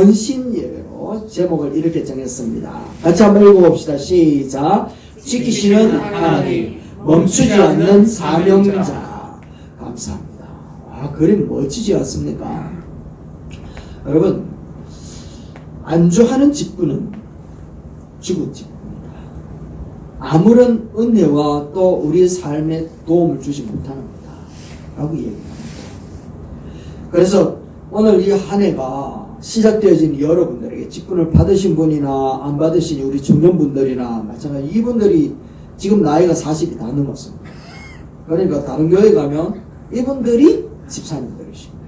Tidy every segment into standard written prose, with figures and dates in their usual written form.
헌신 예배로 제목을 이렇게 정했습니다. 같이 한번 읽어봅시다. 시작. 지키시는 하나님, 멈추지 않는 사명자. 감사합니다. 그림 멋지지 않습니까? 여러분, 안주하는 직분은 죽은 직분이다. 아무런 은혜와 또 우리의 삶에 도움을 주지 못하는 거다 라고 얘기합니다. 그래서 오늘 이 한 해가 시작되어진 여러분들에게 직분을 받으신 분이나 안 받으신 우리 청년분들이나 마찬가지, 이분들이 지금 나이가 40이 다 넘었습니다. 그러니까 다른 교회 가면 이분들이 집사님들이십니다.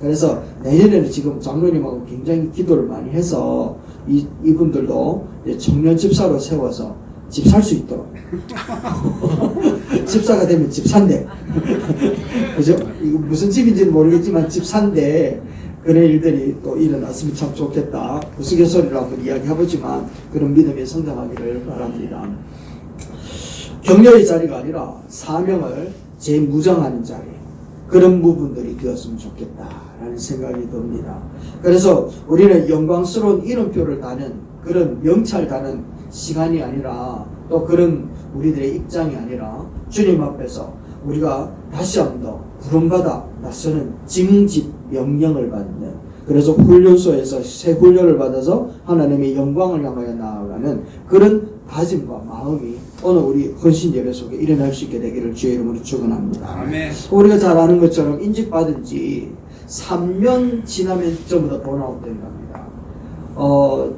그래서 내년에는 지금 장로님하고 굉장히 기도를 많이 해서 이분들도 청년 집사로 세워서 집 살 수 있도록 집사가 되면 집 산대. 그죠? 이거 무슨 집인지는 모르겠지만 집 산대. 그런 일들이 또 일어났으면 참 좋겠다. 우스갯소리로 한번 이야기해보지만 그런 믿음이 성장하기를 바랍니다. 격려의 자리가 아니라 사명을 재무장하는 자리, 그런 부분들이 되었으면 좋겠다라는 생각이 듭니다. 그래서 우리는 영광스러운 이름표를 다는 그런 명찰 다는 시간이 아니라, 또 그런 우리들의 입장이 아니라 주님 앞에서 우리가 다시 한 번 더 부름받아 나서는 징집 명령을 받는, 그래서 훈련소에서 새 훈련을 받아서 하나님의 영광을 향하여 나아가는 그런 다짐과 마음이 오늘 우리 헌신 예배 속에 일어날 수 있게 되기를 주의 이름으로 축원합니다. 아멘. 우리가 잘 아는 것처럼 인직받은 지 3년 지나면 전부 다 번아웃 된 겁니다.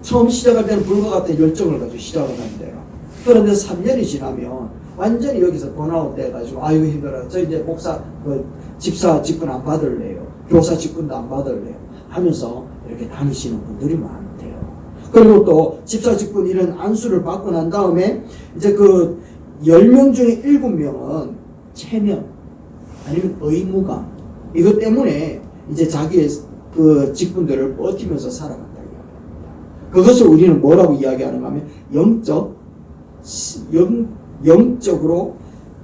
처음 시작할 때는 불과 같은 열정을 가지고 시작을 한대요. 그런데 3년이 지나면 완전히 여기서 번아웃 돼가지고 아유 힘들어요. 저 이제 목사 집사 직분 안 받을래요. 교사 직분도 안 받을래요. 하면서 이렇게 다니시는 분들이 많대요. 그리고 또 집사 직분 이런 안수를 받고 난 다음에 이제 그 10명 중에 7명은 체면 아니면 의무감 이것 때문에 이제 자기의 그 직분들을 버티면서 살아간다 이야기합니다. 그것을 우리는 뭐라고 이야기하는가 하면 영적으로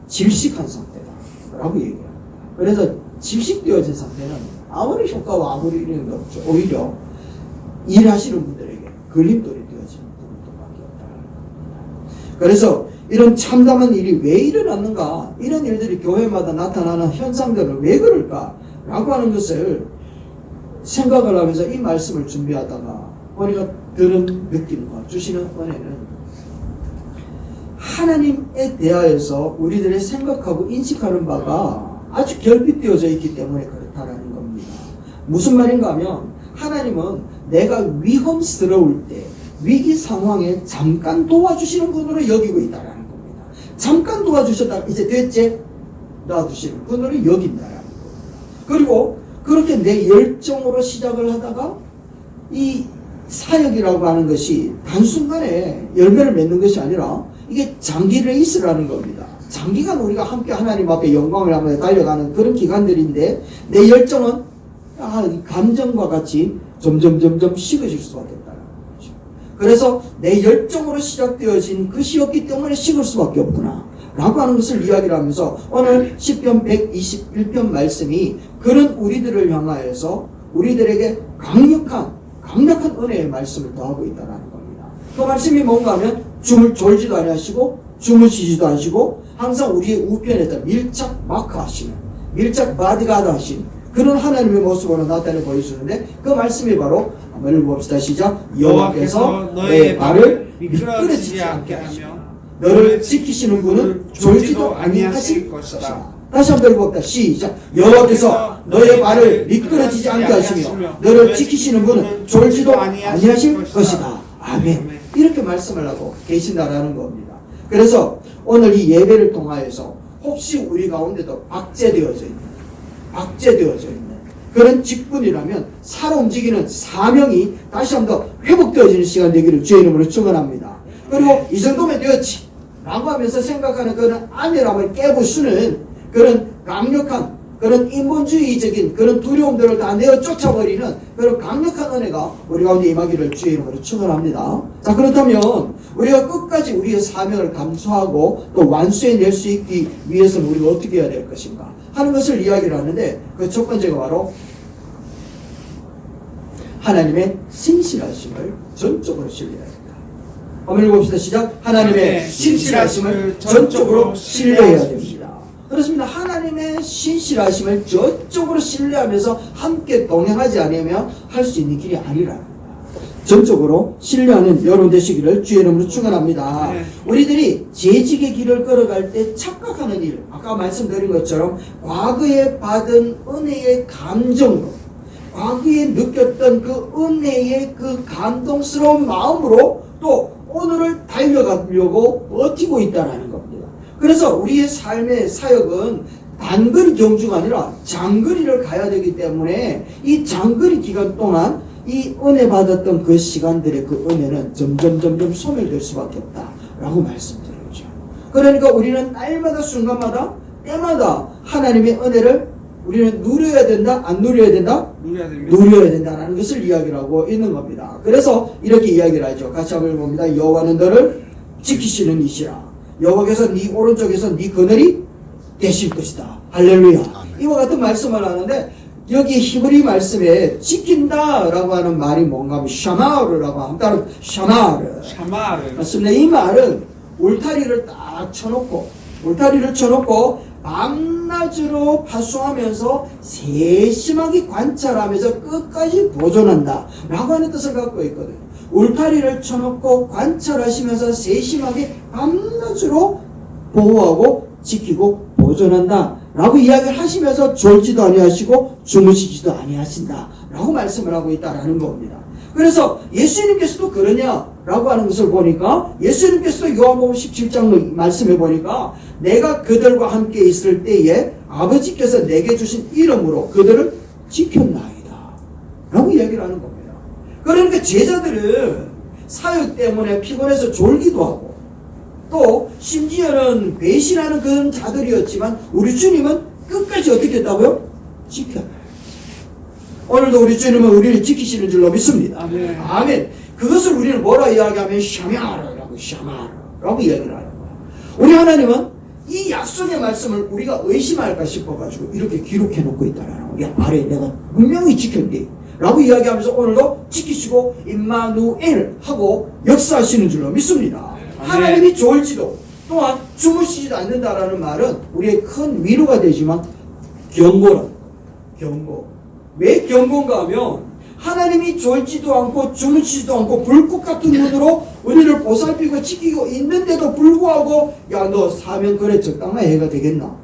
질식한 상태다 라고 얘기합니다. 그래서 질식되어진 상태는 아무리 효과와 아무리 이런 게 없죠. 오히려 일하시는 분들에게 걸림돌이 되어지는 분들밖에 없다. 그래서 이런 참담한 일이 왜 일어났는가, 이런 일들이 교회마다 나타나는 현상들은 왜 그럴까 라고 하는 것을 생각을 하면서 이 말씀을 준비하다가 우리가 들은 느낌과 주시는 은혜는 하나님에 대하여서 우리들의 생각하고 인식하는 바가 아주 결핍되어져 있기 때문에 그렇다라는 겁니다. 무슨 말인가 하면 하나님은 내가 위험스러울 때 위기 상황에 잠깐 도와주시는 분으로 여기고 있다라는 겁니다. 잠깐 도와주셨다 이제 됐지? 놔두시는 분으로 여긴다라는 겁니다. 그리고 그렇게 내 열정으로 시작을 하다가 이 사역이라고 하는 것이 단순간에 열매를 맺는 것이 아니라 이게 장기 레이스라는 겁니다. 장기간 우리가 함께 하나님 앞에 영광을 하며 달려가는 그런 기간들인데 내 열정은 감정과 같이 점점 식어질 수밖에 없다는 거죠. 그래서 내 열정으로 시작되어진 것이었기 때문에 식을 수밖에 없구나 라고 하는 것을 이야기를 하면서 오늘 시편 121편 말씀이 그런 우리들을 향하여서 우리들에게 강력한 은혜의 말씀을 더하고 있다는 겁니다. 그 말씀이 뭔가 하면 춤을 졸지도 아니하시고 주무시지도 않으시고 항상 우리의 우편에다 밀착 마크 하시는, 밀착 바디가드 하시는 그런 하나님의 모습으로 나타내 보여주는데 그 말씀이 바로 한번 읽어봅시다. 시작. 여호와께서 너의 발을 미끄러지지 않게 하며 너를 지키시는 분은 졸지도 아니하실 것이다. 다시 한번 읽어봅시다. 시작. 여호와께서 너의 발을 미끄러지지 않게 하시며 너를 지키시는 분은 졸지도 아니하실 것이다. 아멘. 이렇게 말씀을 하고 계신다라는 겁니다. 그래서 오늘 이 예배를 통하여서 혹시 우리 가운데도 박제되어져 있는 그런 직분이라면 살아 움직이는 사명이 다시 한번 더 회복되어지는 시간 되기를 주의 이름으로 축원합니다. 그리고 이 정도면 되었지 라고 하면서 생각하는 그런 안일함을 깨부수는 그런 강력한 그런 인본주의적인 그런 두려움들을 다 내어 쫓아버리는 그런 강력한 은혜가 우리 가운데 임하기를 주의 이름으로 축원합니다. 자, 그렇다면 우리가 끝까지 우리의 사명을 감수하고 또 완수해낼 수 있기 위해서는 우리가 어떻게 해야 될 것인가 하는 것을 이야기를 하는데 그 첫 번째가 바로 하나님의 신실하심을 전적으로 신뢰해야 된다. 한번 읽어봅시다. 시작. 하나님의 신실하심을 전적으로 신뢰해야 됩니다. 그렇습니다. 하나님의 신실하심을 전적으로 신뢰하면서 함께 동행하지 않으면 할 수 있는 길이 아니라는 거예요. 전적으로 신뢰하는 여러분 되시기를 주의 이름으로 축원합니다. 우리들이 재직의 길을 걸어갈 때 착각하는 일, 아까 말씀드린 것처럼 과거에 받은 은혜의 감정으로, 과거에 느꼈던 그 은혜의 그 감동스러운 마음으로 또 오늘을 달려가려고 버티고 있다는 겁니다. 그래서 우리의 삶의 사역은 단거리 경주가 아니라 장거리를 가야 되기 때문에 이 장거리 기간 동안 이 은혜 받았던 그 시간들의 그 은혜는 점점 소멸될 수밖에 없다라고 말씀드리죠. 그러니까 우리는 날마다 순간마다 때마다 하나님의 은혜를 우리는 누려야 된다? 안 누려야 된다? 누려야 된다라는 것을 이야기를 하고 있는 겁니다. 그래서 이렇게 이야기를 하죠. 같이 한번 읽어봅니다. 여호와는 너를 지키시는 이시라. 여호와께서 네 오른쪽에서 네 그늘이 되실 것이다. 할렐루야. 이와 같은 말씀을 하는데 여기 히브리 말씀에 지킨다라고 하는 말이 뭔가 하면 샤마르라고 하면 따로 샤마르. 맞습니다. 이 말은 울타리를 딱 쳐놓고 밤낮으로 파수하면서 세심하게 관찰하면서 끝까지 보존한다 라고 하는 뜻을 갖고 있거든요. 울타리를 쳐놓고 관찰하시면서 세심하게 밤낮으로 보호하고 지키고 보존한다 라고 이야기를 하시면서 졸지도 아니하시고 주무시지도 아니하신다 라고 말씀을 하고 있다라는 겁니다. 그래서 예수님께서도 그러냐라고 하는 것을 보니까 예수님께서도 요한복음 17장 말씀해 보니까 내가 그들과 함께 있을 때에 아버지께서 내게 주신 이름으로 그들을 지켰나이다 라고 이야기를 하는 겁니다. 그러니까 제자들은 사역 때문에 피곤해서 졸기도 하고 또 심지어는 배신하는 그런 자들이었지만 우리 주님은 끝까지 어떻게 했다고요? 지켜요. 오늘도 우리 주님은 우리를 지키시는 줄로 믿습니다. 아멘. 그것을 우리는 뭐라 이야기하면 샤마르라고 이야기를 하는 거예요. 우리 하나님은 이 약속의 말씀을 우리가 의심할까 싶어가지고 이렇게 기록해 놓고 있다라는 거예요. 야, 아래 내가 분명히 지켰니 라고 이야기하면서 오늘도 지키시고 임마누엘 하고 역사하시는 줄로 믿습니다. 하나님이 졸지도 또한 주무시지도 않는다라는 말은 우리의 큰 위로가 되지만 경고. 왜 경고인가 하면 하나님이 졸지도 않고 주무시지도 않고 불꽃 같은 눈으로 우리를 보살피고 지키고 있는데도 불구하고 야, 너 사명 그래 적당한 해가 되겠나?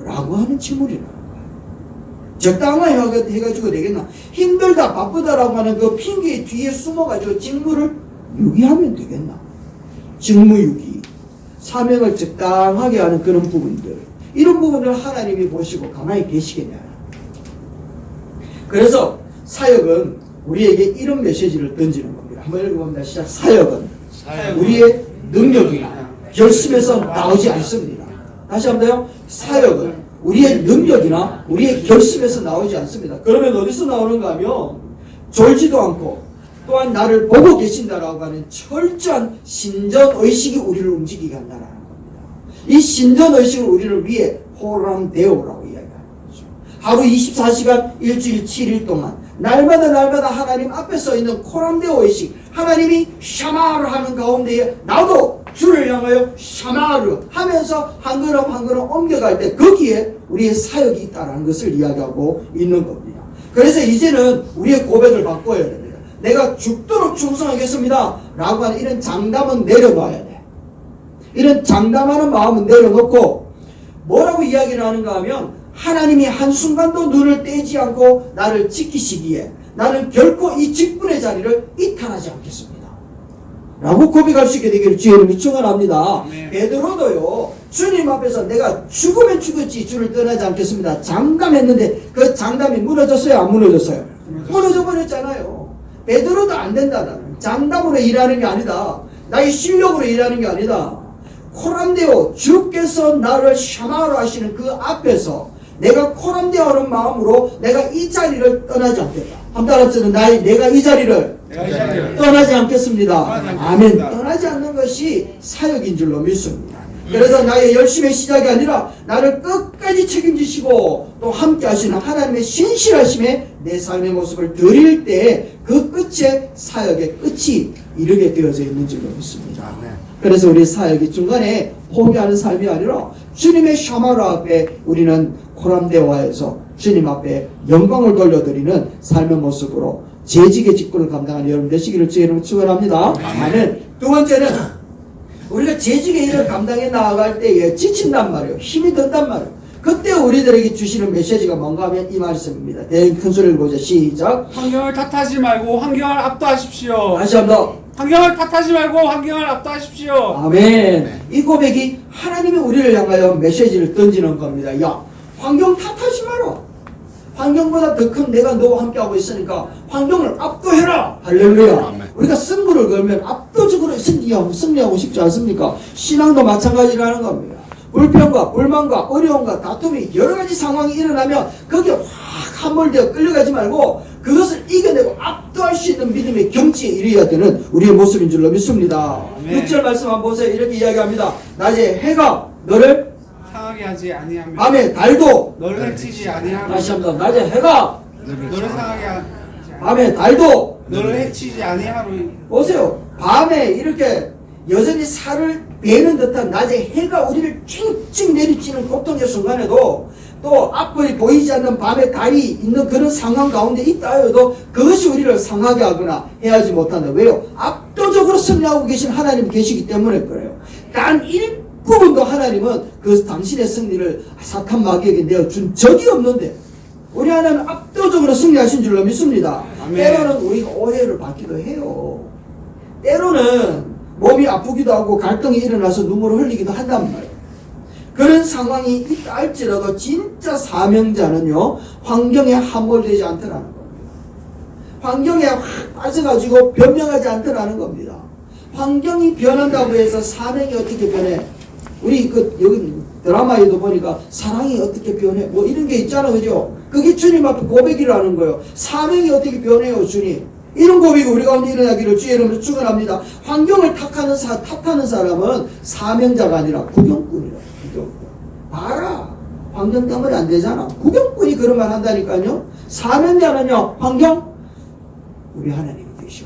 라고 하는 질문이라는 거야. 적당한 해가지고 되겠나? 힘들다 바쁘다라고 하는 그 핑계 뒤에 숨어가지고 직무를 유기하면 되겠나? 직무유기, 사명을 적당하게 하는 그런 부분들, 이런 부분을 하나님이 보시고 가만히 계시겠냐. 그래서 사역은 우리에게 이런 메시지를 던지는 겁니다. 한번 읽어봅니다. 시작. 사역은 우리의 능력이나 결심에서 나오지 않습니다. 다시 한번요. 사역은 우리의 능력이나 우리의 결심에서 나오지 않습니다. 그러면 어디서 나오는가 하면 졸지도 않고 또한 나를 보고 계신다라고 하는 철저한 신전의식이 우리를 움직이게 한다는 겁니다. 이 신전의식을 우리를 위해 호람데오라고 이야기하는 거죠. 하루 24시간 일주일 7일 동안 날마다 하나님 앞에 서 있는 호람데오의식, 하나님이 샤마르 하는 가운데에 나도 주를 향하여 샤마르 하면서 한 걸음 옮겨갈 때 거기에 우리의 사역이 있다는 것을 이야기하고 있는 겁니다. 그래서 이제는 우리의 고백을 바꿔야 됩니다. 내가 죽도록 충성하겠습니다 라고 하는 이런 장담은 내려놔야 돼. 이런 장담하는 마음은 내려놓고 뭐라고 이야기를 하는가 하면 하나님이 한순간도 눈을 떼지 않고 나를 지키시기에 나는 결코 이 직분의 자리를 이탈하지 않겠습니다 라고 고백할 수 있게 되기를 주의 이름으로 축원합니다. 베드로도요 주님 앞에서 내가 죽으면 죽었지 주를 떠나지 않겠습니다 장담했는데 그 장담이 무너졌어요? 안 무너졌어요? 무너져 버렸잖아요. 베드로도 안 된다. 나는 장담으로 일하는 게 아니다. 나의 실력으로 일하는 게 아니다. 코람데오 주께서 나를 샤마로 하시는 그 앞에서 내가 코람데오하는 마음으로 내가 이 자리를 떠나지 않겠다. 한따라서는 내가 이 자리를 떠나지 않겠습니다. 아멘. 떠나지 않는 것이 사역인 줄로 믿습니다. 그래서 나의 열심의 시작이 아니라 나를 끝까지 책임지시고 또 함께 하시는 하나님의 신실하심에 내 삶의 모습을 드릴 때 그 끝에 사역의 끝이 이르게 되어져 있는 줄로 믿습니다. 그래서 우리 사역이 중간에 포기하는 삶이 아니라 주님의 샤마라 앞에 우리는 코람데와에서 주님 앞에 영광을 돌려드리는 삶의 모습으로 재직의 직분을 감당하는 여러분 되시기를 주의 이름으로 축원합니다. 아멘. 두 번째는 우리가 재직의 일을 감당해 나아갈 때에 지친단 말이에요. 힘이 든단 말이에요. 그때 우리들에게 주시는 메시지가 뭔가 하면 이 말씀입니다. 큰 소리를 보자. 시작. 환경을 탓하지 말고 환경을 압도하십시오. 다시 한번. 환경을 탓하지 말고 환경을 압도하십시오. 아멘. 이 고백이 하나님이 우리를 향하여 메시지를 던지는 겁니다. 야, 환경 탓하지 마라. 환경보다 더 큰 내가 너와 함께하고 있으니까 환경을 압도해라. 할렐루야. 우리가 승부를 걸면 압도적으로 승리하고 싶지 않습니까? 신앙도 마찬가지라는 겁니다. 불평과 불만과 어려움과 다툼이 여러 가지 상황이 일어나면 거기에 확 함몰되어 끌려가지 말고 그것을 이겨내고 압도할 수 있는 믿음의 경지에 이르어야 되는 우리의 모습인 줄로 믿습니다. 6절 말씀 한번 보세요. 이렇게 이야기합니다. 낮에 해가 너를 상하게 하지 아니하며 밤에 달도 너를 해치지 아니하며 다시 한번 낮에 해가 너를 상하게 하지 밤에 달도 너를 해치지 아니하로. 보세요. 밤에 이렇게 여전히 살을 베는 듯한 낮에 해가 우리를 찡찡 내리치는 고통의 순간에도 또 앞이 보이지 않는 밤에 달이 있는 그런 상황 가운데 있다 해도 그것이 우리를 상하게 하거나 해하지 못한다. 왜요? 압도적으로 승리하고 계신 하나님이 계시기 때문에 그래요. 단 일부분도 하나님은 그 당신의 승리를 사탄 마귀에게 내어준 적이 없는데 우리 하나님은 압도적으로 승리하신 줄로 믿습니다. 아멘. 때로는 우리가 오해를 받기도 해요. 때로는 몸이 아프기도 하고 갈등이 일어나서 눈물을 흘리기도 한단 말이에요. 그런 상황이 있다 할지라도 진짜 사명자는요, 환경에 함몰되지 않더라는 겁니다. 환경에 확 빠져가지고 변명하지 않더라는 겁니다. 환경이 변한다고 해서 사명이 어떻게 변해? 우리 여기 드라마에도 보니까 사랑이 어떻게 변해? 뭐 이런 게 있잖아, 그죠? 그게 주님 앞에 고백이라는 거예요. 사명이 어떻게 변해요, 주님? 이런 고백이 우리 가운데 일어나기를 주의 이름으로 축원합니다. 환경을 탓하는 사람은 사명자가 아니라 구경꾼이라. 구경꾼. 봐라. 환경 때문에 안 되잖아. 구경꾼이 그런 말 한다니까요. 사명자는요, 환경, 우리 하나님이 계셔.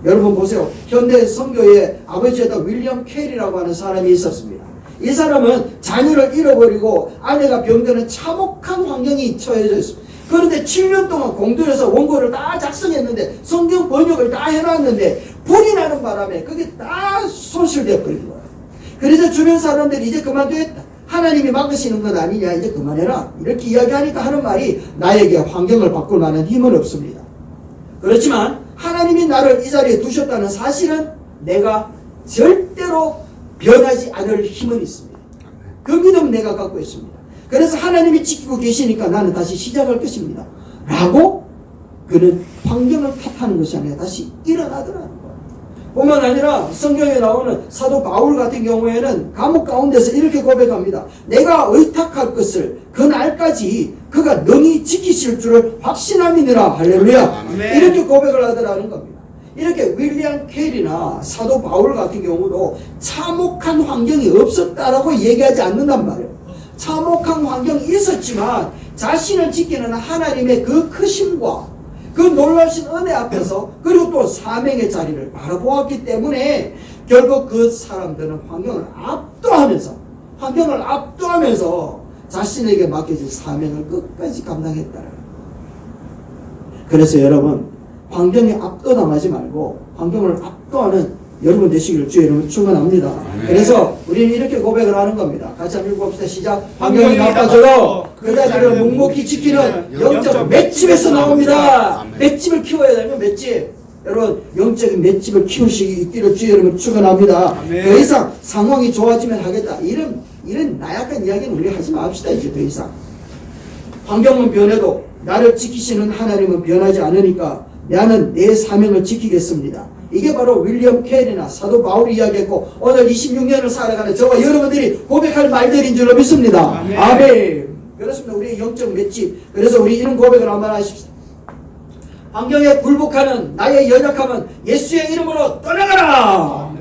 여러분 보세요. 현대 선교의 아버지였던 윌리엄 캐리라고 하는 사람이 있었습니다. 이 사람은 자녀를 잃어버리고 아내가 병드는 참혹한 환경이 처해져 있습니다. 그런데 7년 동안 공들여서 원고를 다 작성했는데 성경 번역을 다 해놨는데 불이 나는 바람에 그게 다 손실되어 버린 거예요. 그래서 주변 사람들이 이제 그만두겠다. 하나님이 막으시는 것 아니냐, 이제 그만해라. 이렇게 이야기하니까 하는 말이 나에게 환경을 바꿀 만한 힘은 없습니다. 그렇지만 하나님이 나를 이 자리에 두셨다는 사실은 내가 절대로 변하지 않을 힘은 있습니다. 그 믿음 내가 갖고 있습니다. 그래서 하나님이 지키고 계시니까 나는 다시 시작할 것입니다. 라고 그는 환경을 탓하는 것이 아니라 다시 일어나더라는 거예요. 뿐만 아니라 성경에 나오는 사도 바울 같은 경우에는 감옥 가운데서 이렇게 고백합니다. 내가 의탁할 것을 그 날까지 그가 능히 지키실 줄을 확신함이니라. 할렐루야. 아멘. 이렇게 고백을 하더라는 겁니다. 이렇게 윌리엄 캐리나 사도 바울 같은 경우도 참혹한 환경이 없었다라고 얘기하지 않는단 말이에요. 참혹한 환경이 있었지만 자신을 지키는 하나님의 그 크심과 그 놀라신 은혜 앞에서 그리고 또 사명의 자리를 바라보았기 때문에 결국 그 사람들은 환경을 압도하면서 자신에게 맡겨진 사명을 끝까지 감당했다는 거예요. 그래서 여러분, 환경에 압도당하지 말고 환경을 압도하는 여러분 되시기를 주의 이름으로 축원합니다. 그래서 우리는 이렇게 고백을 하는 겁니다. 같이 한번 읽어봅시다. 시작. 환경이 나빠져도 그자들을 묵묵히 지키는 영적 맷집에서 나옵니다. 맷집을 키워야 되면 맷집. 여러분, 영적인 맷집을 키우시기 있기를 주의 이름으로 축원합니다. 더 이상 상황이 좋아지면 하겠다. 이런 나약한 이야기는 우리 하지 맙시다. 이제 더 이상. 환경은 변해도 나를 지키시는 하나님은 변하지 않으니까 나는 내 사명을 지키겠습니다. 이게 바로 윌리엄 캐리나 사도 바울이 이야기했고 오늘 26년을 살아가는 저와 여러분들이 고백할 말들인 줄로 믿습니다. 아멘. 아멘. 그렇습니다. 우리의 영적 맷집. 그래서 우리 이런 고백을 한번 하십시오. 환경에 굴복하는 나의 연약함은 예수의 이름으로 떠나가라.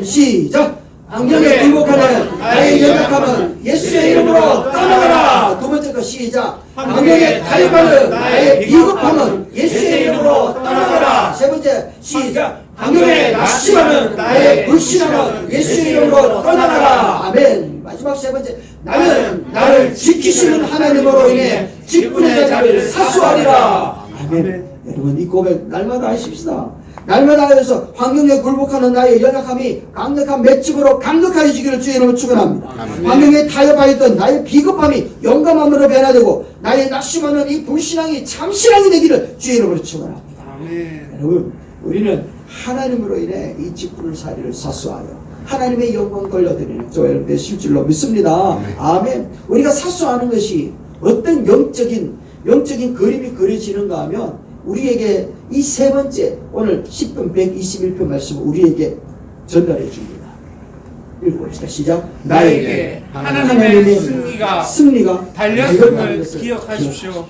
시작. 환경에 굴복하는 나의 연약함은 예수의 이름으로 떠나가라. 두 번째 거 시작. 환경에 타협하는 나의 비겁함은 예수의 이름으로 떠나가라. 세 번째 시작. 환경에 낙심하는 나의 불신함은 예수의 이름으로 떠나가라. 아멘. 마지막 세 번째. 나는 나를 지키시는 하나님으로 인해 직분의 자리를 사수하리라. 아멘. 여러분 이 고백 날마다 하십시다. 날마다 하여서 환경에 굴복하는 나의 연약함이 강력한 맷집으로 강력해지기를 주의 이름으로 축원합니다. 환경에 타협하였던 나의 비겁함이 용감함으로 변화되고 나의 낙심하는 이 불신앙이 참신앙이 되기를 주의 이름으로 축원합니다. 아멘. 여러분 우리는 하나님으로 인해 이 직분을 사리를 사수하여 하나님의 영광 돌려드리는 저 여러분의 실질로 믿습니다. 아멘. 우리가 사수하는 것이 어떤 영적인 그림이 그려지는가 하면 우리에게 이 세 번째 오늘 10편 121편 말씀을 우리에게 전달해 줍니다. 읽어봅시다. 시작. 나에게 하나님의 승리가 달렸음을 기억하십시오.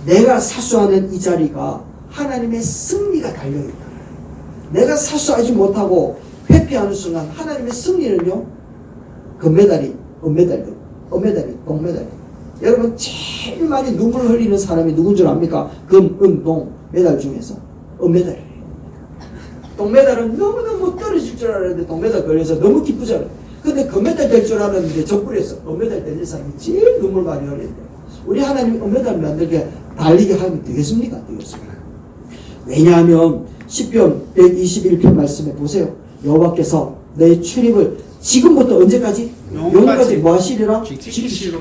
내가 사수하는 이 자리가 하나님의 승리가 달려있다. 내가 사수하지 못하고 회피하는 순간 하나님의 승리는요 금메달이 동메달이 여러분 제일 많이 눈물 흘리는 사람이 누군 줄 압니까? 금, 은, 동 메달 중에서 은메달이에요. 동메달은 너무너무 떨어질 줄 알았는데 동메달 걸려서 너무 기쁘잖아요. 근데 금메달 될 줄 알았는데 적불에서 은메달 되는 사람이 제일 눈물 많이 흘리는데 우리 하나님이 은메달 만들게 달리게 하면 되겠습니까? 되겠습니까? 왜냐하면 시편 121편 말씀에 보세요. 여호와께서 내 출입을 지금부터 언제까지? 영원까지 뭐 하시리라? 지키시리라.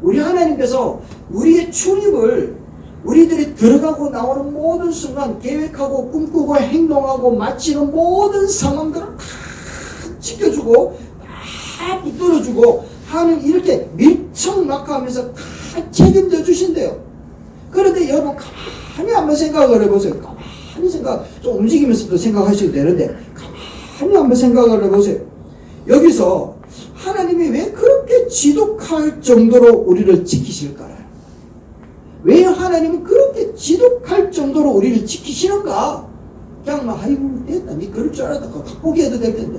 우리 하나님께서 우리의 출입을 우리들이 들어가고 나오는 모든 순간 계획하고 꿈꾸고 행동하고 마치는 모든 상황들을 다 지켜주고 다 붙들어주고 하는 이렇게 밀착막하면서 다 책임져 주신대요. 그런데 여러분 가만히 한번 생각을 해보세요. 가만히 좀 움직이면서도 생각하셔도 되는데 가만히 한번 생각을 해보세요. 여기서 하나님이 왜 그렇게 지독할 정도로 우리를 지키실까요? 왜 하나님은 그렇게 지독할 정도로 우리를 지키시는가? 그냥 막 아이고 됐다 니 그럴 줄 알았다 포기해도 될 텐데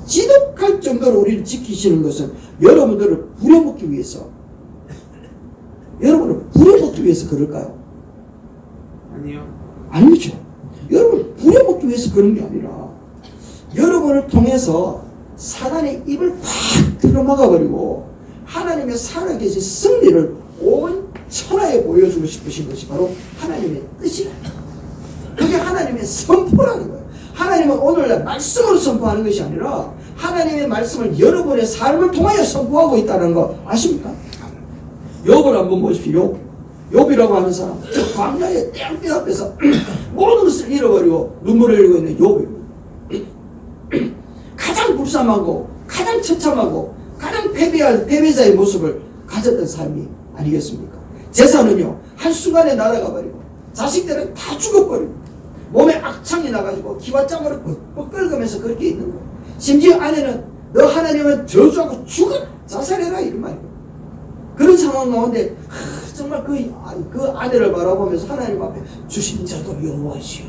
지독할 정도로 우리를 지키시는 것은 여러분들을 부려먹기 위해서 그럴까요? 아니요. 아니죠. 여러분을 부려먹기 위해서 그런 게 아니라 여러분을 통해서 사단의 입을 팍 틀어막아버리고 하나님의 살아계신 승리를 온 천하에 보여주고 싶으신 것이 바로 하나님의 뜻이라는 거예요. 그게 하나님의 선포라는 거예요. 하나님은 오늘날 말씀으로 선포하는 것이 아니라 하나님의 말씀을 여러분의 삶을 통하여 선포하고 있다는 거 아십니까? 욥을 한번 보십시오. 욥이라고 하는 사람 저 광야의 땡볕 앞에서 모든 것을 잃어버리고 눈물을 흘리고 있는 욥입니다. 가장 불쌍하고 가장 처참하고 가장 패배자의 모습을 가졌던 삶이 아니겠습니까? 재산은요 한순간에 날아가 버리고 자식들은 다 죽어버리고 몸에 악창이 나가지고 기와장으로 뻑뻑 끓으면서 그렇게 있는 거예요. 심지어 아내는 너 하나님은 저주하고 죽어라 자살해라 이런 말이에요. 그런 상황 가운데 정말 그 아내를 바라보면서 하나님 앞에 주신 자도 여호와시오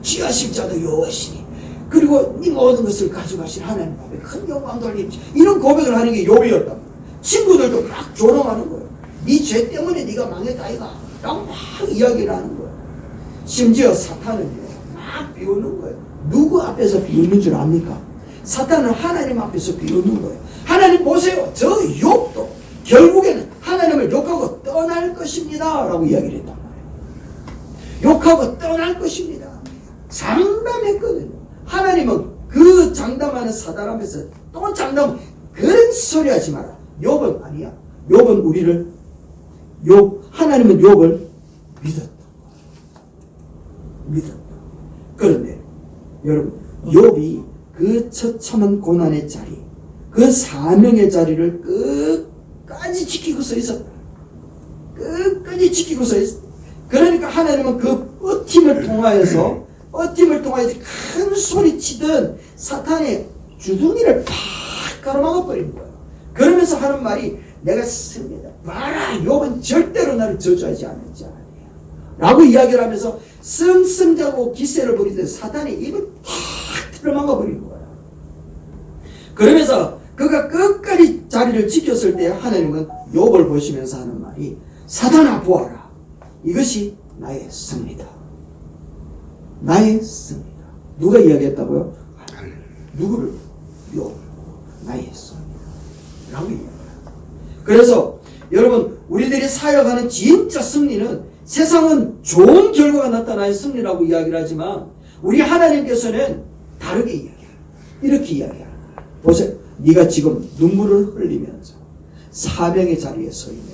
취하실 자도 여호와시니 그리고 네 모든 것을 가져가신 하나님 앞에 큰 영광 돌리지 이런 고백을 하는 게 욥이었다. 친구들도 막 조롱하는 거예요. 네 죄 때문에 네가 망했다 이가 라고 막 이야기를 하는 거예요. 심지어 사탄은요 막 비웃는 거예요. 누구 앞에서 비웃는 줄 압니까? 사탄은 하나님 앞에서 비웃는 거예요. 하나님 보세요. 저 욥도 결국에는 하나님을 욕하고 떠날 것입니다 라고 이야기를 했단 말이에요. 욕하고 떠날 것입니다. 장담했거든요. 하나님은 그 장담하는 사단 앞에서 또 장담 그런 소리 하지 마라. 욥은 아니야. 욥은 하나님은 욥을 믿었다. 그런데 여러분 욥이 그 처참한 고난의 자리 그 사명의 자리를 끝까지 지키고 서 있었다. 끝까지 지키고 서 있었다. 그러니까 하나님은 그 버팀을 통하여서 큰 소리 치던 사탄의 주둥이를 팍 가로막아 버린 거예요. 그러면서 하는 말이 내가 씁니다. 봐라 욥은 절대로 나를 저주하지 않았지 않느냐 라고 이야기를 하면서 씀씀자고 기세를 부리던 사탄의 입을 탁 틀어막아 버린 거예요. 그러면서 그가 끝까지 자리를 지켰을 때 하나님은 욥을 보시면서 하는 말이 사탄아 보아라. 이것이 나의 승리다. 나의 승리다. 누가 이야기했다고요? 누구를? 욥. 나의 승리다. 라고 이야기합니다. 그래서 여러분 우리들이 사역하는 진짜 승리는 세상은 좋은 결과가 나타나야 승리라고 이야기를 하지만 우리 하나님께서는 다르게 이야기합니다. 이렇게 이야기합니다. 보세요. 네가 지금 눈물을 흘리면서 사명의 자리에 서 있는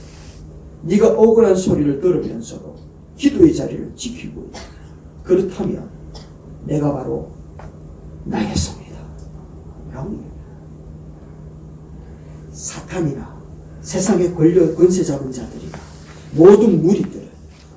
네가 억울한 소리를 들으면서도 기도의 자리를 지키고 있다. 그렇다면 내가 바로 나의 성이다. 라고 이야기합니다. 사탄이나 세상의 권세 잡은 자들이나 모든 무리들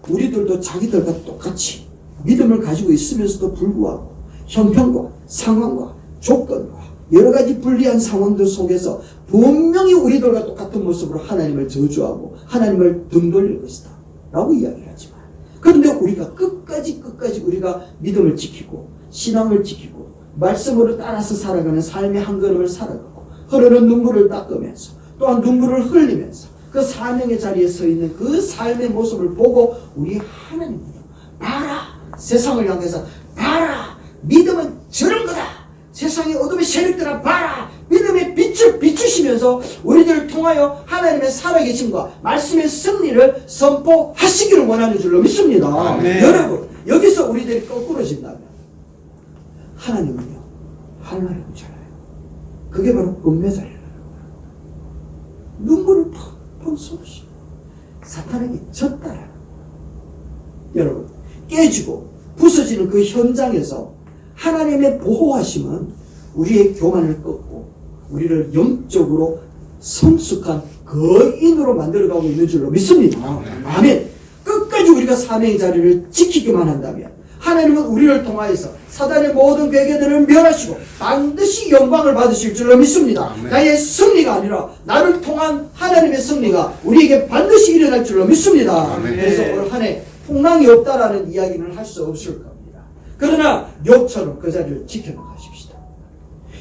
우리들도 자기들과 똑같이 믿음을 가지고 있으면서도 불구하고 형편과 상황과 조건과 여러 가지 불리한 상황들 속에서 분명히 우리들과 똑같은 모습으로 하나님을 저주하고 하나님을 등 돌릴 것이다 라고 이야기를 하지만 그런데 우리가 끝까지 우리가 믿음을 지키고 신앙을 지키고 말씀으로 따라서 살아가는 삶의 한 걸음을 살아가고 흐르는 눈물을 닦으면서 또한 눈물을 흘리면서 그 사명의 자리에 서 있는 그 삶의 모습을 보고 우리 하나님은요 봐라 세상을 향해서 봐라 믿음은 저런 거다 세상의 어둠의 세력들아 봐라 믿음의 빛을 비추시면서 우리들을 통하여 하나님의 살아계심과 말씀의 승리를 선포하시기를 원하는 줄로 믿습니다. 아멘. 여러분 여기서 우리들이 거꾸로진다면 하나님은요 하나님을 잖아요. 그게 바로 은매자리라는 거예요. 눈물을 펑펑 쏟으시고 사탄에게 졌다라는 거예요. 여러분 깨지고 부서지는 그 현장에서 하나님의 보호하심은 우리의 교만을 꺾고 우리를 영적으로 성숙한 거인으로 만들어가고 있는 줄로 믿습니다. 아멘. 끝까지 우리가 사명의 자리를 지키기만 한다면 하나님은 우리를 통하여서 사단의 모든 괴계들을 멸하시고 반드시 영광을 받으실 줄로 믿습니다. 아멘. 나의 승리가 아니라 나를 통한 하나님의 승리가 우리에게 반드시 일어날 줄로 믿습니다. 아멘. 그래서 올 한 해 풍랑이 없다라는 이야기는 할 수 없을 겁니다. 그러나 욥처럼 그 자리를 지켜나가십시다.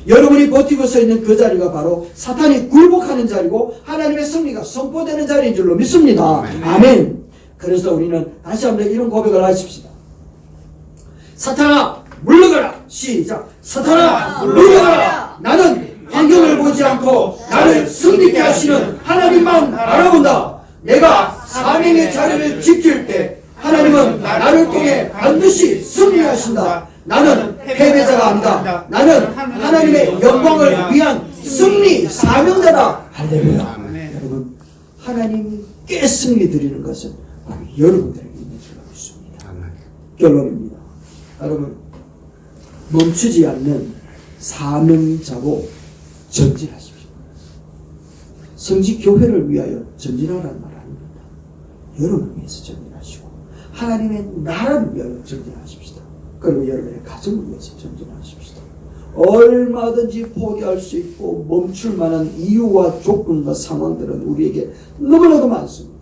여러분이 버티고 서 있는 그 자리가 바로 사탄이 굴복하는 자리고 하나님의 승리가 선포되는 자리인 줄로 믿습니다. 아멘. 아멘. 그래서 우리는 다시 한번 이런 고백을 하십시다. 사탄아 물러가라. 시작. 사탄아 물러가라. 나는 환경을 보지 않고 나를 승리케 하시는 하나님만 바라본다. 내가 사명의 자리를 지킬 때 하나님은 나를 통해 반드시 승리하신다. 나는 패배자가 아니다. 나는 하나님의 영광을 위한 승리 사명자다. 할렐루야. 아멘. 여러분 하나님께 승리 드리는 것은 바로 여러분들에게 있는 줄로 믿습니다. 아멘. 결론입니다. 여러분 멈추지 않는 사명자로 전진하십시오. 성지 교회를 위하여 전진하라는 말 아닙니다. 여러분을 위해서 전진하시고 하나님의 나라를 위하여 전진하십시다. 그리고 여러분의 가정을 위해서 전진하십시다. 얼마든지 포기할 수 있고 멈출 만한 이유와 조건과 상황들은 우리에게 너무나도 많습니다.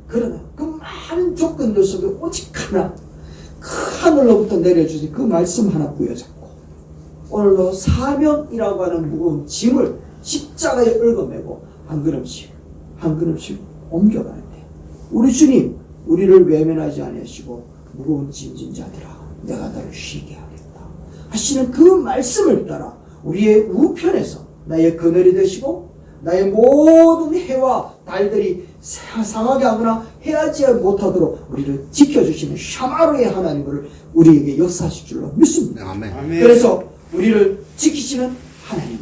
그러나 그 많은 조건들 속에 오직 하나 그 하늘로부터 내려주신 그 말씀 하나 부여잡고 오늘도 사명이라고 하는 무거운 짐을 십자가에 얽어매고 한 걸음씩 옮겨가는데 우리 주님 우리를 외면하지 아니하시고 무거운 짐진 자들아 내가 너를 쉬게 하겠다 하시는 그 말씀을 따라 우리의 우편에서 나의 그늘이 되시고 나의 모든 해와 달들이 상하게 하거나 해하지 못하도록 우리를 지켜주시는 샤마르의 하나님을 우리에게 역사하실 줄로 믿습니다. 아멘. 그래서 우리를 지키시는 하나님은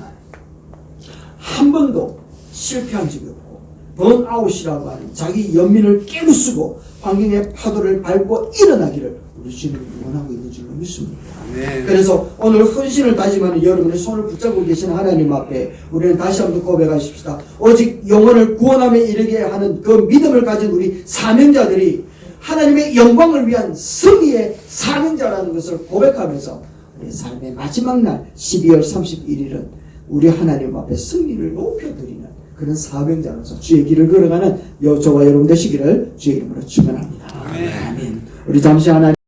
한 번도 실패한 적이 없고 번아웃이라고 하는 자기 연민을 깨부수고 환경의 파도를 밟고 일어나기를 우리 주님이 원하고 있는 줄로 믿습니다. 아멘. 그래서 오늘 헌신을 다짐하는 여러분의 손을 붙잡고 계신 하나님 앞에 우리는 다시 한번 고백하십시다. 오직 영혼을 구원함에 이르게 하는 그 믿음을 가진 우리 사명자들이 하나님의 영광을 위한 승리의 사명자라는 것을 고백하면서 우리 삶의 마지막 날 12월 31일은 우리 하나님 앞에 승리를 높여드리는 그런 사명자로서 주의 길을 걸어가는 저와 여러분 되시기를 주의 이름으로 축원합니다. 아멘. 아멘. 우리 잠시 하나님